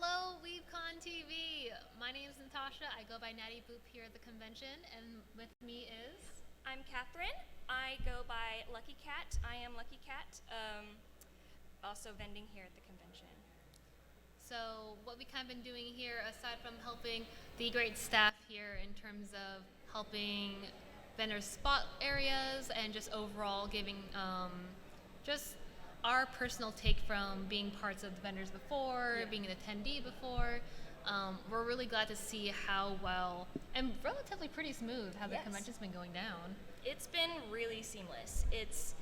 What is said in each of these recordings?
Hello, WeebCon TV. My name is Natasha. I go by Natty Boop here at the convention, and with me is. I'm Catherine. I go by Lucky Cat. I am Lucky Cat. Also vending here at the convention. So, what we kind of been doing here, aside from helping the great staff here in terms of helping vendors spot areas and just overall giving just our personal take from being parts of the vendors before, being an attendee before. We're really glad to see how well and relatively pretty smooth how the Yes. convention's been going down. It's been really seamless. It's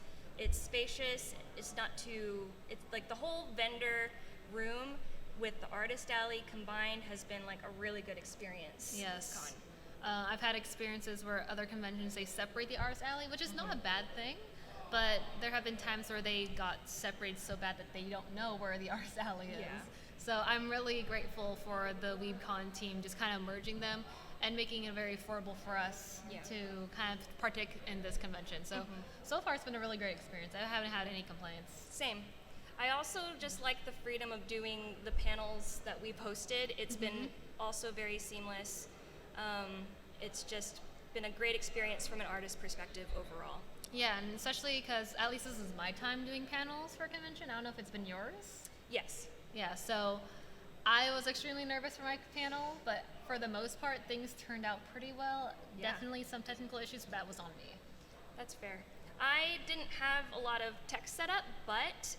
spacious. It's not too. It's like the whole vendor room with the artist alley combined has been like a really good experience. Yes. This con. I've had experiences where other conventions they separate the artist alley, which is not a bad thing, but there have been times where they got separated so bad that they don't know where the artist alley is. Yeah. So I'm really grateful for the WeebCon team just kind of merging them and making it very affordable for us to kind of partake in this convention. So far it's been a really great experience. I haven't had any complaints. Same. I also just like the freedom of doing the panels that we posted. It's been also very seamless. It's just been a great experience from an artist perspective overall. Yeah, and especially because at least this is my time doing panels for a convention. I don't know if it's been yours. Yes. Yeah, so I was extremely nervous for my panel, but for the most part, things turned out pretty well. Yeah. Definitely some technical issues, but that was on me. That's fair. I didn't have a lot of tech set up, but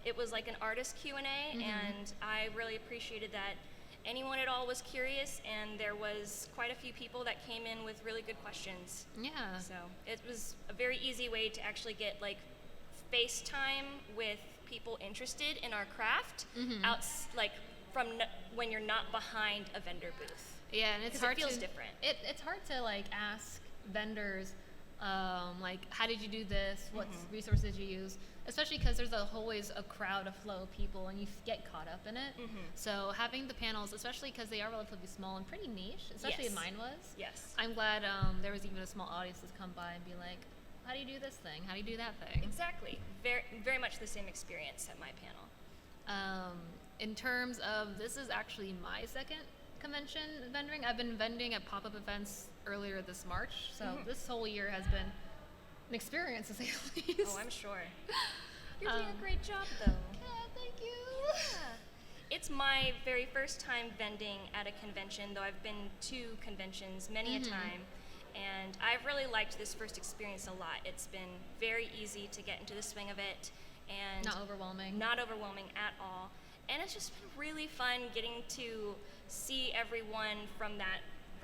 it was like an artist Q&A, and I really appreciated that anyone at all was curious, and there was quite a few people that came in with really good questions. Yeah. So it was a very easy way to actually get like FaceTime with people interested in our craft like from when you're not behind a vendor booth. Yeah, and it's 'Cause hard it feels to, different. It's hard to like ask vendors, like how did you do this? What resources did you use? Especially because there's always a crowd, a flow of people, and you get caught up in it. So having the panels, especially because they are relatively small and pretty niche, especially Yes. mine was. Yes. I'm glad there was even a small audience to come by and be like, how do you do this thing? How do you do that thing? Exactly. Very, very much the same experience at my panel. In terms of, this is actually my second convention vending. I've been vending at pop-up events earlier this March, so this whole year has been an experience to say the least. Oh, I'm sure. You're doing a great job, though. Yeah, thank you. Yeah. It's my very first time vending at a convention, though I've been to conventions many a time. And I've really liked this first experience a lot. It's been very easy to get into the swing of it, and Not overwhelming. not overwhelming at all. And it's just been really fun getting to see everyone from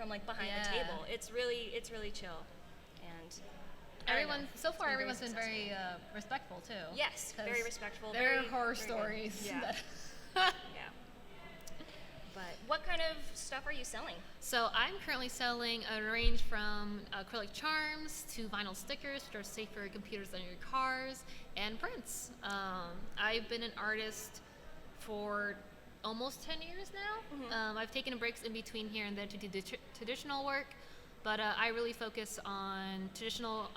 like behind the Yeah. table. It's really chill. And I don't know. Everyone, so It's far, very everyone's been successful. very respectful too. Yes, 'Cause very respectful. There are very, horror very good. stories. Yeah. that- Yeah. But what kind of stuff are you selling? So I'm currently selling a range from acrylic charms to vinyl stickers, which are safe for computers on your cars, and prints. I've been an artist for almost 10 years now. I've taken breaks in between here and there to do traditional work, but I really focus on traditional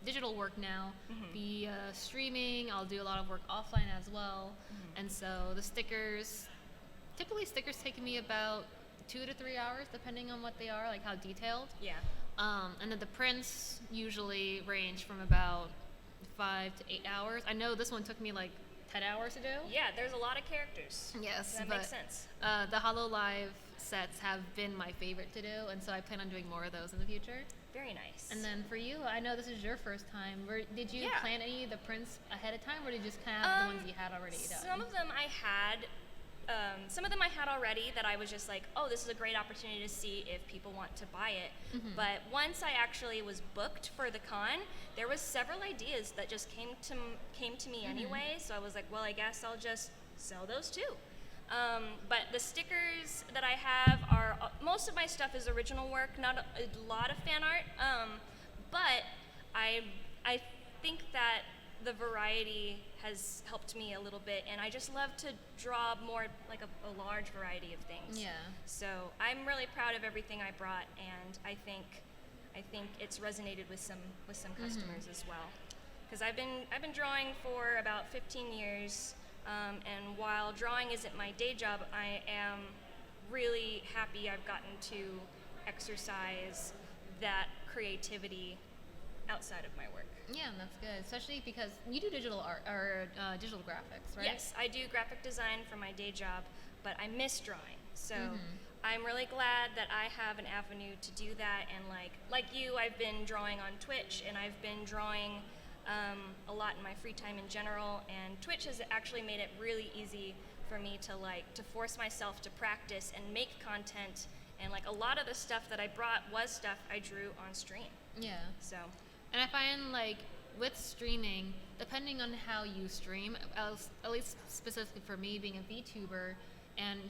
digital work now. The streaming, I'll do a lot of work offline as well, and so the stickers. Typically, stickers take me about 2 to 3 hours, depending on what they are, like how detailed. Yeah. And then the prints usually range from about 5 to 8 hours. I know this one took me like 10 hours to do. Yeah, there's a lot of characters. Yes, That but makes sense. The HoloLive sets have been my favorite to do, and so I plan on doing more of those in the future. Very nice. And then for you, I know this is your first time. Did you Yeah. plan any of the prints ahead of time, or did you just kind of have the ones you had already done? Some of them I had. Some of them I had already that I was just like, oh, this is a great opportunity to see if people want to buy it. But once I actually was booked for the con, there was several ideas that just came to me anyway. So I was like, well, I guess I'll just sell those too. But the stickers that I have are most of my stuff is original work, not a lot of fan art. But I think that the variety has helped me a little bit, and I just love to draw more like a large variety of things. Yeah. So I'm really proud of everything I brought, and I think it's resonated with some customers as well. Because I've been drawing for about 15 years. And while drawing isn't my day job, I am really happy I've gotten to exercise that creativity outside of my work. Yeah, that's good, especially because you do digital art or digital graphics, right? Yes, I do graphic design for my day job, but I miss drawing. So I'm really glad that I have an avenue to do that. And like you, I've been drawing on Twitch, and I've been drawing a lot in my free time in general. And Twitch has actually made it really easy for me to force myself to practice and make content. And like a lot of the stuff that I brought was stuff I drew on stream. Yeah. So. And I find like with streaming, depending on how you stream, at least specifically for me being a VTuber, and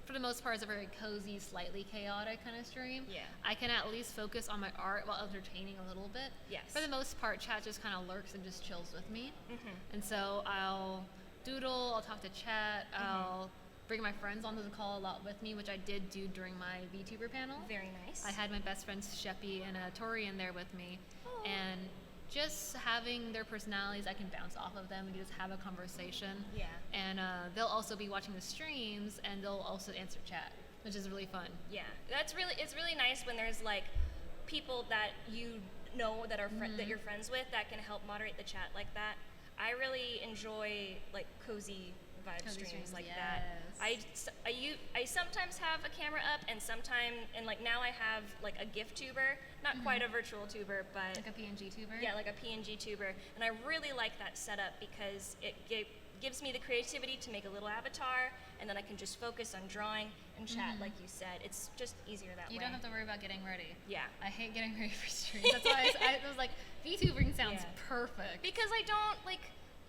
for the most part it's a very cozy, slightly chaotic kind of stream. Yeah. I can at least focus on my art while entertaining a little bit. Yes. For the most part, chat just kind of lurks and just chills with me. Mm-hmm. And so I'll doodle, I'll talk to chat, I'll bring my friends onto the call a lot with me, which I did do during my VTuber panel. Very nice. I had my best friends Sheppy and Tori in there with me, and just having their personalities, I can bounce off of them and just have a conversation. Yeah. And they'll also be watching the streams, and they'll also answer chat, which is really fun. Yeah, it's really nice when there's like people that you know that are that you're friends with that can help moderate the chat like that. I really enjoy like cozy vibe Cozy streams streams, like yes. that. I sometimes have a camera up, and like now I have like a GIF tuber, not quite a virtual tuber, but Like a PNG tuber. yeah, like a PNG tuber, and I really like that setup because it gives me the creativity to make a little avatar, and then I can just focus on drawing and chat, like you said. It's just easier that You way. don't have to worry about getting ready. Yeah. I hate getting ready for streams. That's why I was like, VTubing sounds Yeah. perfect. Because I don't like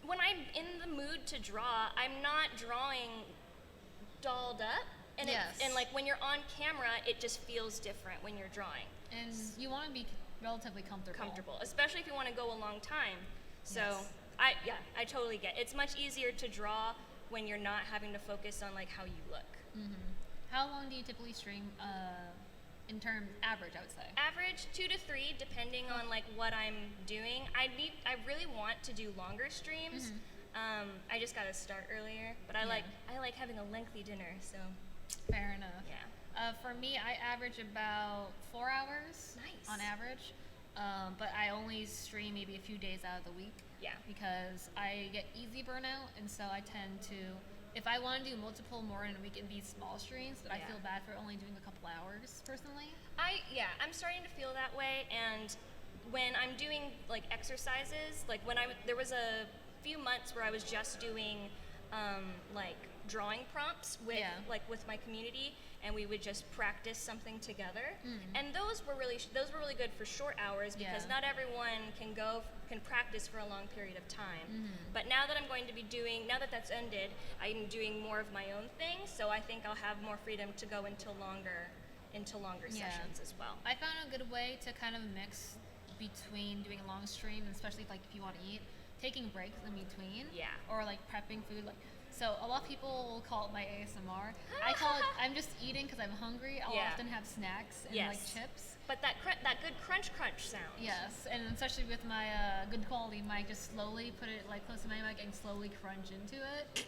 when I'm in the mood to draw, I'm not drawing dolled up, and Yes. and like when you're on camera, it just feels different when you're drawing. And you want to be relatively comfortable. Especially if you want to go a long time. So Yes. I totally get it. It's much easier to draw when you're not having to focus on like how you look. How long do you typically stream in terms average, I would say? Average 2 to 3, depending on like what I'm doing. I really want to do longer streams. I just got to start earlier, but I like having a lengthy dinner. So Fair enough. yeah. For me, I average about 4 hours Nice. on average, but I only stream maybe a few days out of the week. Yeah. Because I get easy burnout, and so I tend to, if I want to do multiple more in a week, it'd be small streams, but I Yeah. feel bad for only doing a couple hours personally. I'm starting to feel that way, and when I'm doing like exercises, like there was a few months where I was just doing like drawing prompts with with my community, and we would just practice something together. And those were really good for short hours because Yeah. not everyone can practice for a long period of time. But now that I'm going to be now that that's ended, I'm doing more of my own thing, so I think I'll have more freedom to go into longer sessions as well. I found a good way to kind of mix between doing a long stream, and especially if you want to eat, taking breaks in between. Yeah. Or like prepping food. So a lot of people will call it my ASMR. I call it, I'm just eating because I'm hungry. I'll Yeah. often have snacks and like chips. But that good crunch sound. Yes, and especially with my good quality mic, just slowly put it like close to my mic and slowly crunch into it.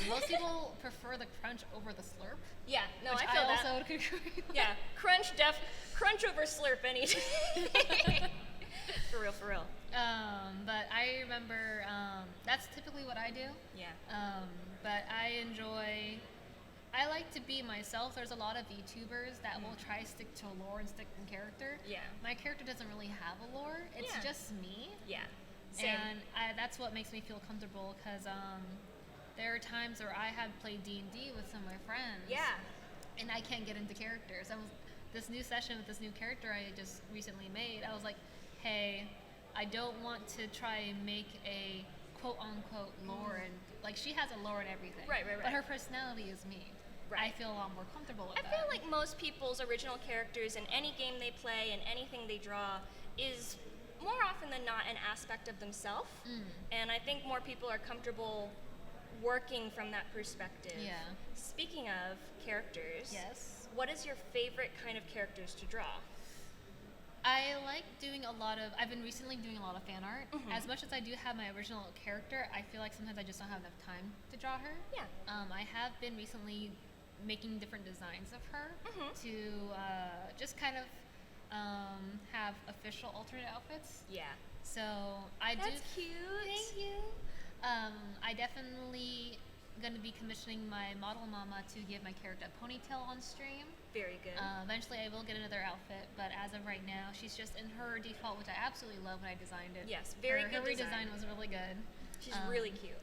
Most people prefer the crunch over the slurp. Yeah, no, which I feel that. also could agree with. Yeah, crunch over slurp any day. For real. But I remember that's typically what I do. Yeah. But I like to be myself. There's a lot of VTubers that will try to stick to a lore and stick in character. Yeah. My character doesn't really have a lore. It's Yeah. just me. Yeah. Same. And that's what makes me feel comfortable because there are times where I have played D&D with some of my friends. Yeah. And I can't get into characters. This new session with this new character I just recently made, I was like, hey, I don't want to try and make a quote-unquote lore, and like she has a lore and everything. Right. But her personality is me. Right. I feel a lot more comfortable with I that. feel like most people's original characters in any game they play and anything they draw is more often than not an aspect of themselves. And I think more people are comfortable working from that perspective. Yeah. Speaking of characters, Yes. what is your favorite kind of characters to draw? I like doing I've been recently doing a lot of fan art. Mhm. As much as I do have my original character, I feel like sometimes I just don't have enough time to draw her. Yeah. I have been recently making different designs of her Mhm. to just kind of have official alternate outfits. Yeah. So I do. That's cute. Thank you. I definitely going to be commissioning my model mama to give my character a ponytail on stream. Very good. Eventually, I will get another outfit, but as of right now, she's just in her default, which I absolutely love when I designed it. Yes, very her, good Her design. redesign was really good. She's really cute.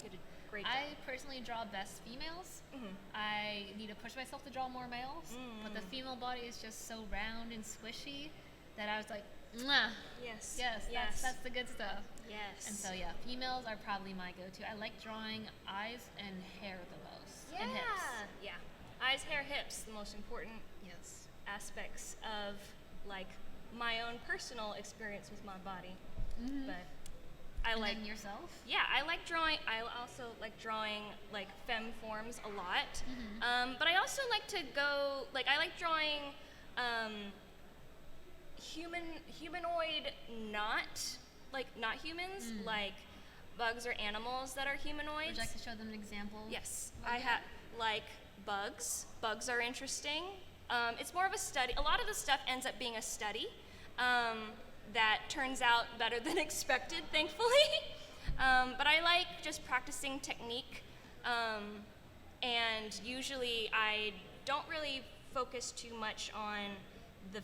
You did a great job. I personally draw best females. Mhm. I need to push myself to draw more males, but the female body is just so round and squishy that I was like, mwah. Yes. Yes, Yes. that's the good stuff. Yes. And so yeah, females are probably my go-to. I like drawing eyes and hair the most, Yeah. and hips. Yeah. Eyes, hair, hips, the most important Yes. aspects of like my own personal experience with my body. But I And like then yourself. yeah, I like drawing. I also like drawing like femme forms a lot. But I also like to go like I like drawing humanoid not humans like bugs or animals that are humanoids. Would you like to show them an example? Yes, of I that? have like bugs. Bugs are interesting. It's more of a study. A lot of the stuff ends up being a study that turns out better than expected, thankfully. But I like just practicing technique, and usually I don't really focus too much on the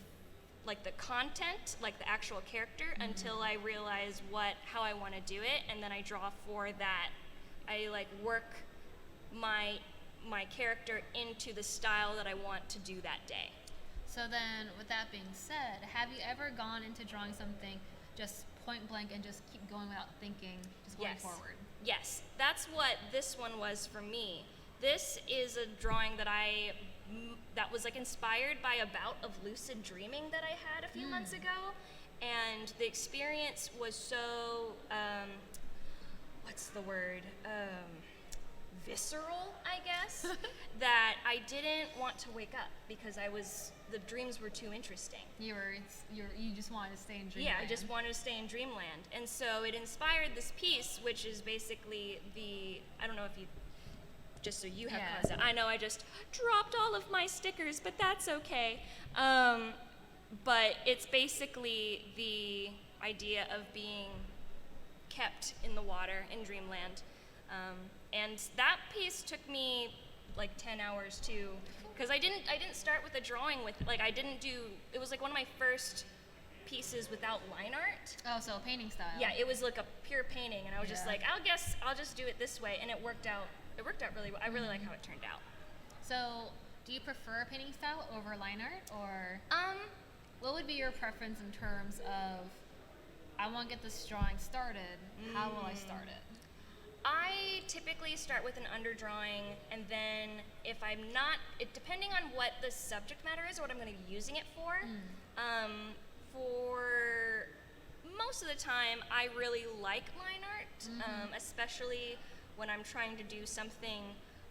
the content, like the actual character, until I realize how I want to do it, and then I draw for that. I like work my character into the style that I want to do that day. So then, with that being said, have you ever gone into drawing something just point blank and just keep going without thinking, just going Yes. forward? Yes, that's what this one was for me. This is a drawing that was like inspired by a bout of lucid dreaming that I had a few months ago, and the experience was so what's the word? Visceral, I guess, that I didn't want to wake up because the dreams were too interesting. You just wanted to stay in dreamland. Yeah, I just wanted to stay in dreamland. And so it inspired this piece, which is basically I don't know if you, just so you have Yeah. concept. I know I just dropped all of my stickers, but that's okay. But it's basically the idea of being kept in the water in dreamland. And that piece took me like 10 hours too, because I didn't start with a drawing it was like one of my first pieces without line art. Oh, so painting style. Yeah, it was like a pure painting, and I was just Yeah. like, I'll just do it this way, and it worked out really well. I really like how it turned out. So, do you prefer painting style over line art, or what would be your preference in terms of, I want to get this drawing started, how will I start it? I typically start with an underdrawing, and then if I'm not, depending on what the subject matter is or what I'm going to be using it for most of the time, I really like line art, especially when I'm trying to do something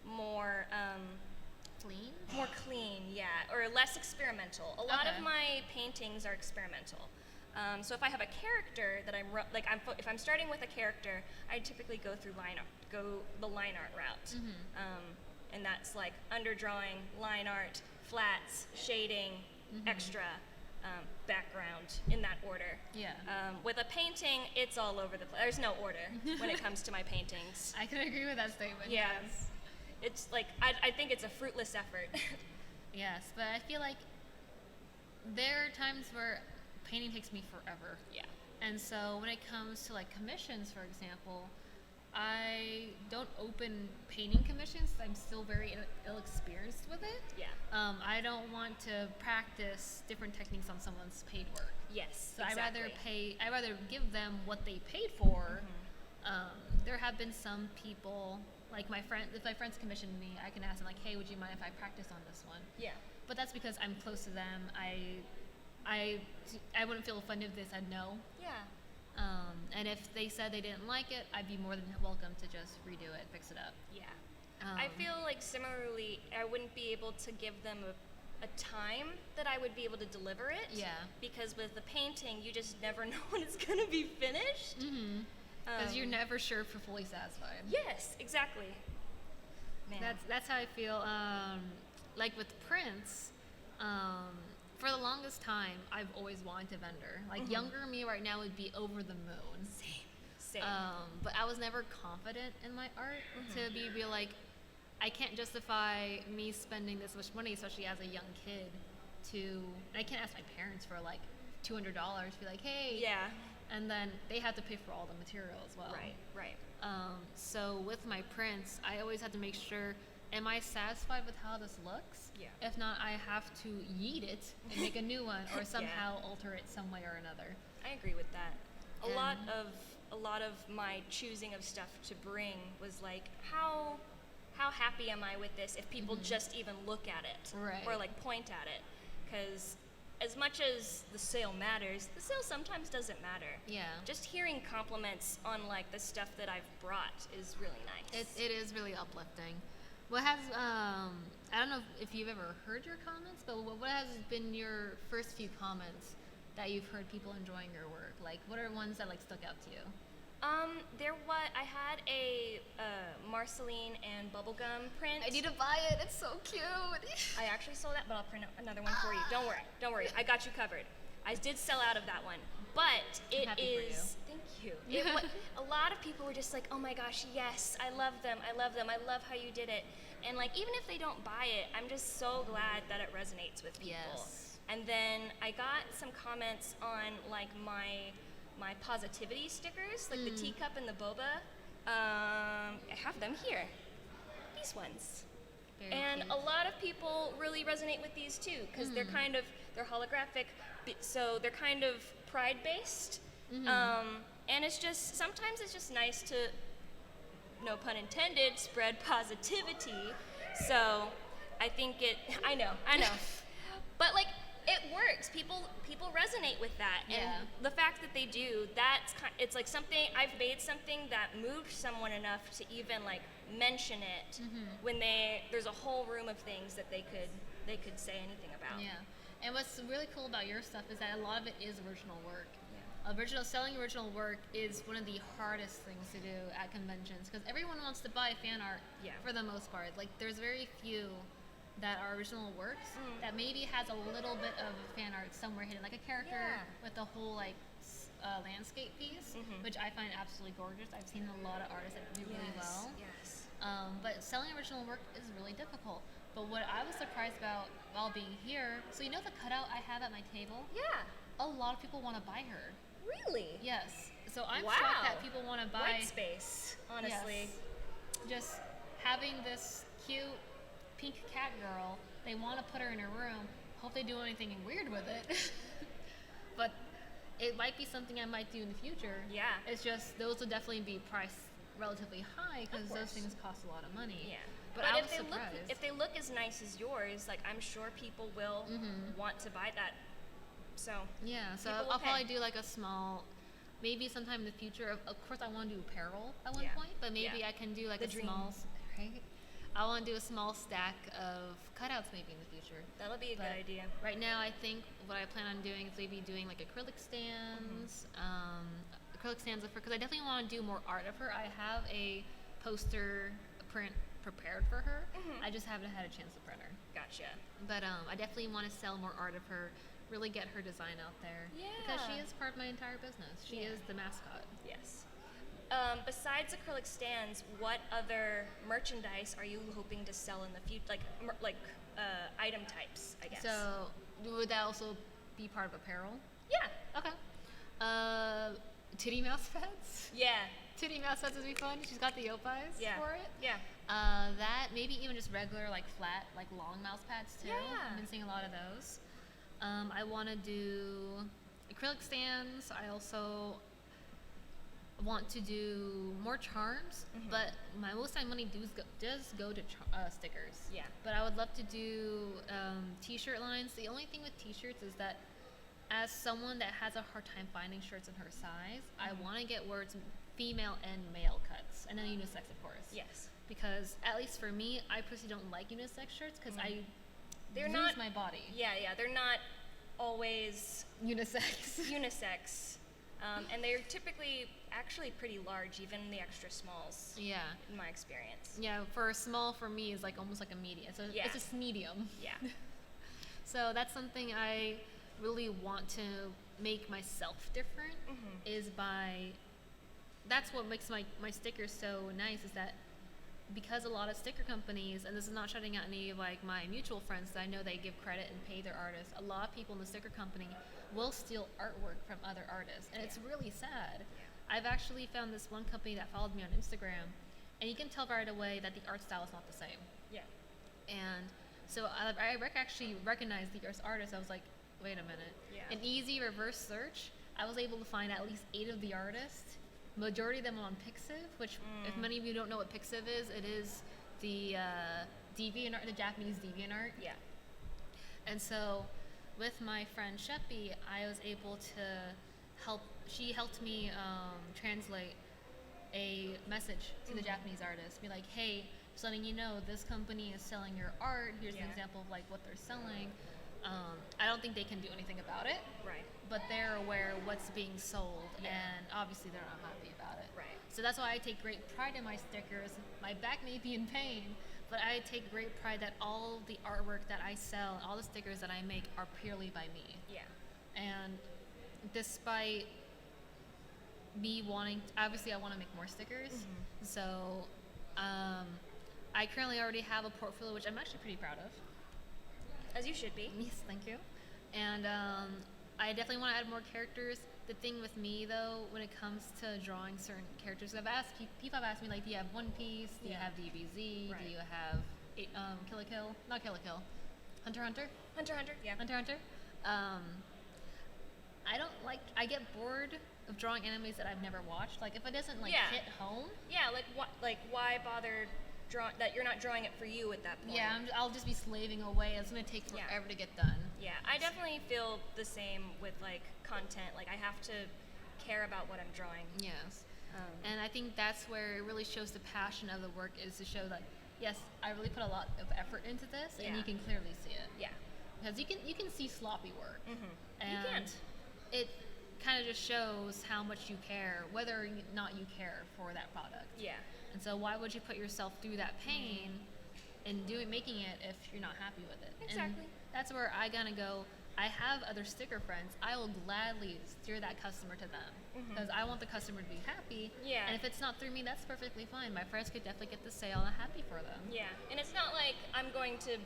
more Clean? more clean, yeah, or less experimental. A lot Okay. of my paintings are experimental. So if I have a character that if I'm starting with a character, I typically go the line art route, and that's like underdrawing, line art, flats, shading, extra, background in that order. Yeah. With a painting, it's all over the place. There's no order when it comes to my paintings. I can agree with that statement. Yeah. Yes. It's like I think it's a fruitless effort. Yes, but I feel like there are times where painting takes me forever. Yeah. And so when it comes to like commissions, for example, I don't open painting commissions 'cause I'm still very ill-experienced with it. Yeah. I don't want to practice different techniques on someone's paid work. Yes. So exactly. I rather give them what they paid for. There have been some people, like if my friends commissioned me, I can ask them like, hey, would you mind if I practice on this one? Yeah. But that's because I'm close to them. I wouldn't feel offended if they said no. Yeah. And if they said they didn't like it, I'd be more than welcome to just redo it, fix it up. Yeah. I feel like similarly, I wouldn't be able to give them a time that I would be able to deliver it. Yeah. Because with the painting, you just never know when it's going to be finished. Because you're never sure if you're fully satisfied. Yes, exactly. Man. That's how I feel. Like with prints, for the longest time, I've always wanted to vendor. Like younger me right now would be over the moon. Same. But I was never confident in my art to be like, I can't justify me spending this much money, especially as a young kid. And I can't ask my parents for like $200. Be like, hey. Yeah. And then they have to pay for all the material as well. Right. So with my prints, I always had to make sure, am I satisfied with how this looks? Yeah. If not, I have to yeet it and make a new one, or somehow alter it some way or another. I agree with that. A And- lot of my choosing of stuff to bring was like, how happy am I with this if people just even look at it Right. or like point at it? Because as much as the sale matters, the sale sometimes doesn't matter. Yeah. Just hearing compliments on like the stuff that I've brought is really nice. It is really uplifting. What has I don't know if you've ever heard your comments, but what has been your first few comments that you've heard people enjoying your work? Like, what are ones that like stuck out to you? I had a Marceline and bubblegum print. I need to buy it. It's so cute. I actually sold that, but I'll print another one for you. Don't worry. I got you covered. I did sell out of that one, but it happy for you. is. Thank you. A lot of people were just like, "Oh my gosh, yes, I love them. I love how you did it." And like, even if they don't buy it, I'm just so glad that it resonates with people. Yes. And then I got some comments on like my positivity stickers, like the teacup and the boba. I have them here. These ones. Very And cute. a lot of people really resonate with these too, because they're holographic, so they're kind of pride based. And it's just, sometimes it's just nice to, no pun intended, spread positivity. So I think I know. But like, it works. People resonate with that, and Yeah. the fact that they do, it's like something I've made something that moved someone enough to even like mention it when there's a whole room of things that they could say anything about. Yeah. And what's really cool about your stuff is that a lot of it is original work. Yeah. Selling original work is one of the hardest things to do at conventions because everyone wants to buy fan art for the most part. Like, there's very few that are original works that maybe has a little bit of fan art somewhere hidden, like a character with a whole like landscape piece, which I find absolutely gorgeous. I've seen a lot of artists that do really well. Yes. But selling original work is really difficult. But what I was surprised about while being here, so you know the cutout I have at my table? Yeah. A lot of people want to buy her. Really? Yes. So I'm Wow. shocked that people want to buy. White space, honestly. Yes. Just having this cute pink cat girl, they want to put her in a room. Hope they do anything weird with it. But it might be something I might do in the future. Yeah. It's just those will definitely be priced relatively high because those course. things cost a lot of money. Yeah. But I was if they surprised. if they look as nice as yours, like I'm sure people will want to buy that. So Yeah, so people will I'll pay. probably do like a small, maybe sometime in the future. Of course, I want to do apparel at one Yeah. point, but maybe Yeah. I can do like The a dream. small, right? I want to do a small stack of cutouts maybe in the future. that'll be a But good idea. Right now, I think what I plan on doing is maybe doing like acrylic stands, because I definitely want to do more art of her. I have a poster print prepared for her. I just haven't had a chance to print her. Gotcha. But I definitely want to sell more art of her, really get her design out there. Because she Yeah. is part of my entire business. She Yeah. is the mascot. Yes. Besides acrylic stands, what other merchandise are you hoping to sell in the future? Like item types, I guess. So would that also be part of apparel? yeah. Okay. Titty mouse pads? Yeah. Titty mouse pads would be fun. She's got the opais Yeah. for it. Yeah. That, maybe even just regular, like flat, like long mouse pads too. Yeah. I've been seeing a lot of those. I want to do acrylic stands. I also want to do more charms, but most of my money does go to stickers. Yeah. But I would love to do t-shirt lines. The only thing with t-shirts is that as someone that has a hard time finding shirts in her size, I want to get words female and male cuts, and then unisex, of course. Yes. Because at least for me, I personally don't like unisex shirts because I they're lose not my body. Yeah, they're not always Unisex. unisex, and they're typically actually pretty large, even the extra smalls. Yeah. In my experience. Yeah, for a small for me is like almost like a medium. So Yeah. it's just medium. Yeah. So that's something I really want to make myself different is by that's what makes my stickers so nice is that because a lot of sticker companies, and this is not shutting out any of like my mutual friends that I know they give credit and pay their artists, a lot of people in the sticker company will steal artwork from other artists, and it's really sad. I've actually found this one company that followed me on Instagram, and you can tell right away that the art style is not the same. Yeah. And so actually recognized the artist. I was like, wait a minute. Yeah. An easy reverse search, I was able to find at least 8 of the artists. Majority of them on Pixiv, which if many of you don't know what Pixiv is, it is the DeviantArt, the Japanese DeviantArt. Yeah. And so with my friend Sheppy, I was able to she helped me translate a message to the Japanese artist. Be like, hey, just letting you know, this company is selling your art. Here's an example of like what they're selling. I don't think they can do anything about it. Right. But they're aware of what's being sold, and obviously they're not happy about it. Right. So that's why I take great pride in my stickers. My back may be in pain, but I take great pride that all the artwork that I sell, all the stickers that I make are purely by me. Yeah. And despite me wanting, obviously I want to make more stickers. So I currently already have a portfolio, which I'm actually pretty proud of. As you should be. Yes, thank you. And I definitely want to add more characters. The thing with me, though, when it comes to drawing certain characters, people have asked me, like, do you have One Piece? Do you have DBZ? Right. Do you have Kill la Kill? Not Kill la Kill. Hunter x Hunter? Hunter x Hunter. Yeah. Hunter x Hunter? I get bored of drawing animes that I've never watched. Like, if it doesn't, like, hit home. Yeah, why bother that you're not drawing it for you at that point? Yeah, I'll just be slaving away. It's going to take forever to get done. Yeah, I definitely feel the same with, like, content. Like, I have to care about what I'm drawing. Yes. And I think that's where it really shows the passion of the work is to show that, yes, I really put a lot of effort into this, and you can clearly see it. Yeah. Because you can see sloppy work. And You can. it kind of just shows how much you care, whether or not you care for that product. Yeah. And so why would you put yourself through that pain in making it if you're not happy with it? Exactly. And that's where I gotta go. I have other sticker friends. I will gladly steer that customer to them because I want the customer to be happy. Yeah. And if it's not through me, that's perfectly fine. My friends could definitely get the sale, and I'm happy for them. Yeah. And it's not like I'm going to,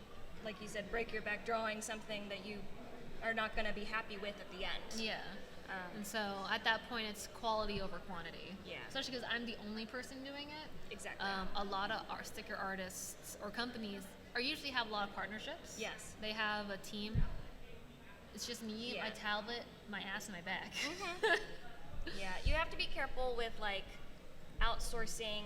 like you said, break your back drawing something that you are not going to be happy with at the end. Yeah. And so at that point, it's quality over quantity. Yeah. Especially because I'm the only person doing it. Exactly. A lot of our sticker artists or companies usually have a lot of partnerships. Yes. They have a team. It's just me, my tablet, my ass, and my back. Yeah, you have to be careful with like outsourcing,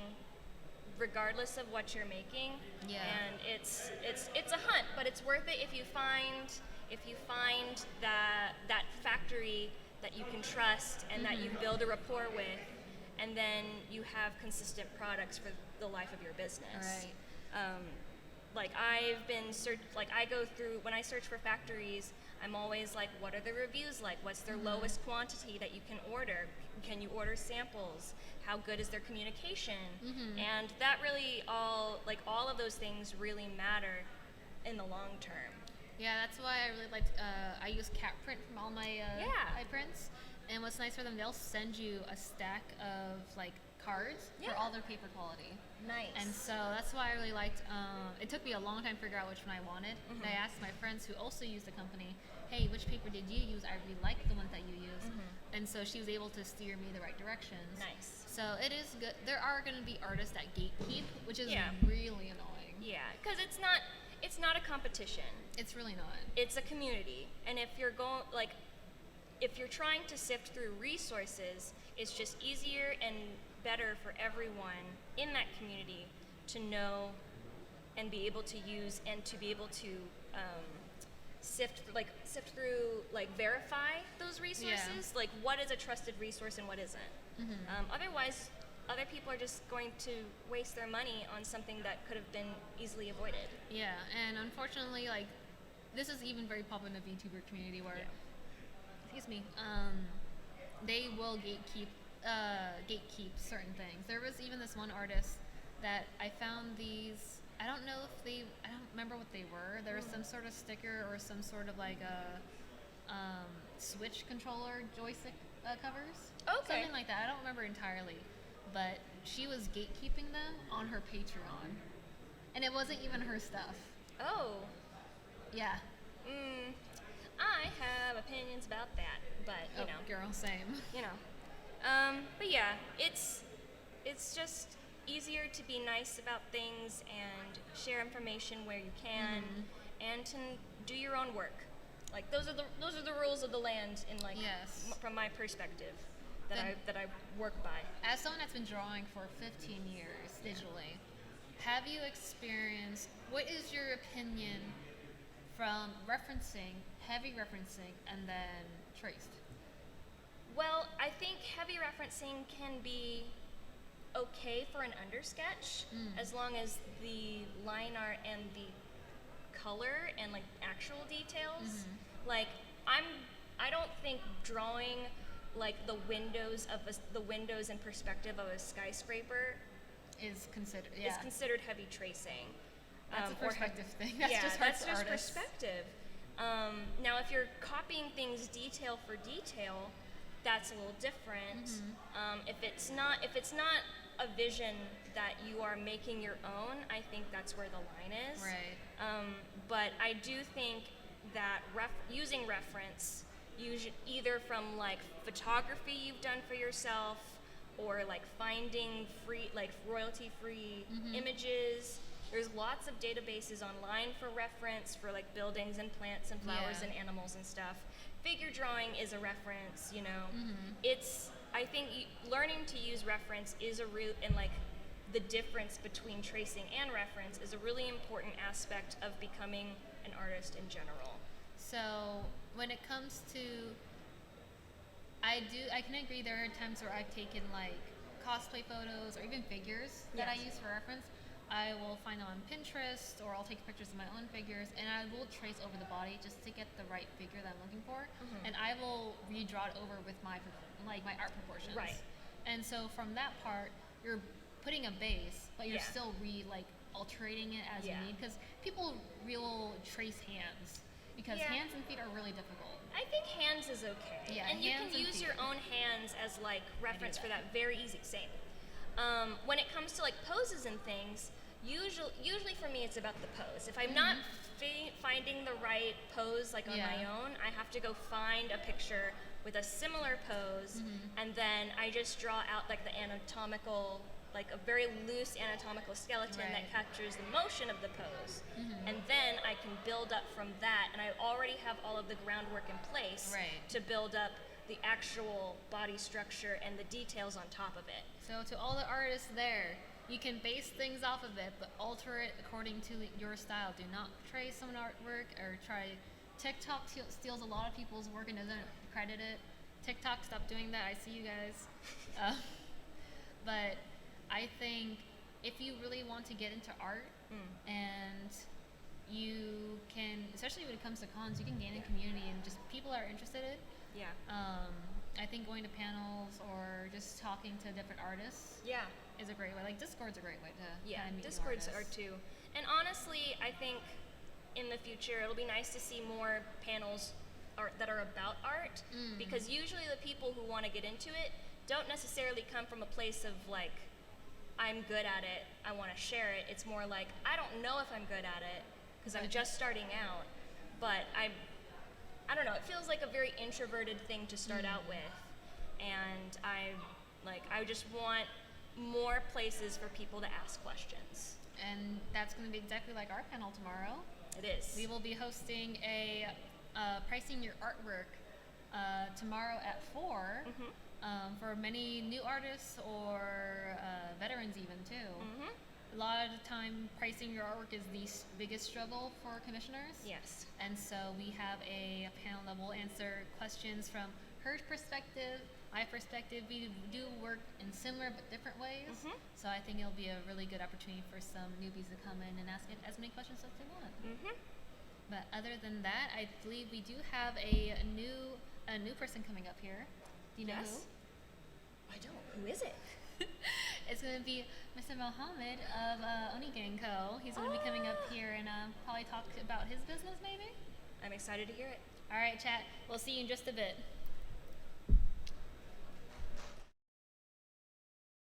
regardless of what you're making. Yeah. And it's a hunt, but it's worth it if you find that factory that you can trust and that you build a rapport with, and then you have consistent products for the life of your business. Right. Like I've been I go through when I search for factories, I'm always like, what are the reviews like? What's their lowest quantity that you can order? Can you order samples? How good is their communication? And that really all of those things really matter in the long term. Yeah, that's why I really liked. I use Catprint from all my prints, and what's nice for them, they'll send you a stack of like cards for all their paper quality. Nice. And so that's why I really liked. It took me a long time to figure out which one I wanted. And I asked my friends who also use the company, "Hey, which paper did you use? I really like the ones that you use." And so she was able to steer me the right directions. Nice. So it is good. There are going to be artists that gatekeep, which is really annoying. Yeah, because it's not a competition. It's really not. It's a community, and if you're trying to sift through resources, it's just easier and better for everyone in that community to know and be able to use and to be able to sift through, verify those resources, like what is a trusted resource and what isn't. Otherwise, other people are just going to waste their money on something that could have been easily avoided. Yeah, and unfortunately, like this is even very popular in the VTuber community where, excuse me, they will gatekeep certain things. There was even this one artist that I found these. I don't know if I don't remember what they were. There was some sort of sticker or some sort of like a Switch controller joystick covers. Okay. Something like that. I don't remember entirely, but she was gatekeeping them on her Patreon, and it wasn't even her stuff. Oh. Yeah. I have opinions about that, but you know. Girl, same. You know. But yeah, it's just easier to be nice about things and share information where you can, and to do your own work. Like those are the rules of the land in like Yes. from my perspective that Then- I work by. As someone that's been drawing for 15 years digitally, have you experienced, what is your opinion from heavy referencing, and then traced? Well, I think heavy referencing can be okay for an undersketch as long as the line art and the color and like actual details. Like I don't think drawing like the windows and perspective of a skyscraper Is considered, is considered heavy tracing. That's a or perspective thing. That's just that's hard just for artists. perspective. Now, if you're copying things detail for detail, that's a little different. If it's not a vision that you are making your own, I think that's where the line is. Right. But I do think that using reference, either from like photography you've done for yourself, or like finding free, like royalty-free images. There's lots of databases online for reference for like buildings and plants and flowers Yeah. and animals and stuff. Figure drawing is a reference, you know. I think learning to use reference is and like the difference between tracing and reference is a really important aspect of becoming an artist in general. So when it comes to, I can agree there are times where I've taken like cosplay photos or even figures that I Yes. use for reference. I will find them on Pinterest, or I'll take pictures of my own figures, and I will trace over the body just to get the right figure that I'm looking for, and I will redraw it over with my art proportions. Right. And so from that part, you're putting a base, but you're Yeah. still altering it as you Yeah. need, because people will trace hands because Yeah. hands and feet are really difficult. I think hands is okay. Yeah, and you can hands and use feet. your own hands as like reference for that. that. Very easy. Same. When it comes to like poses and things, usually for me it's about the pose. If I'm not finding the right pose like on my Yeah. own, I have to go find a picture with a similar pose, and then I just draw out like the anatomical, like a very loose anatomical skeleton that Right. captures the motion of the pose, and then I can build up from that, and I already have all of the groundwork in place Right. to build up the actual body structure and the details on top of it. So to all the artists there, you can base things off of it, but alter it according to your style. Do not trace some artwork or try. TikTok steals a lot of people's work and doesn't credit it. TikTok, stop doing that. I see you guys. But I think if you really want to get into art, and you can, especially when it comes to cons, you can gain a community and just people are interested in. Yeah. I think going to panels or just talking to different artists Yeah. is a great way. Like Discord's a great way to Yeah, kinda meet new Discords are artists. too. And honestly, I think in the future it'll be nice to see more panels that are about art, because usually the people who want to get into it don't necessarily come from a place of like, I'm good at it, I want to share it. It's more like, I don't know if I'm good at it because I'm just starting out, but I don't know, it feels like a very introverted thing to start out with, and I just want more places for people to ask questions. And that's going to be exactly like our panel tomorrow. It is. We will be hosting a pricing your artwork tomorrow at 4 for many new artists or veterans even too. A lot of the time, pricing your artwork is the biggest struggle for commissioners. Yes. And so we have a panel that will answer questions from her perspective, my perspective. We do work in similar but different ways. So I think it'll be a really good opportunity for some newbies to come in and ask it as many questions as they want. But other than that, I believe we do have a new person coming up here. Do you know Yes. I don't. Who is it? who? It's going to be Mr. Mohammed of Onigang Co. He's going to be coming up here and probably talk about his business, maybe. I'm excited to hear it. All right, chat. We'll see you in just a bit.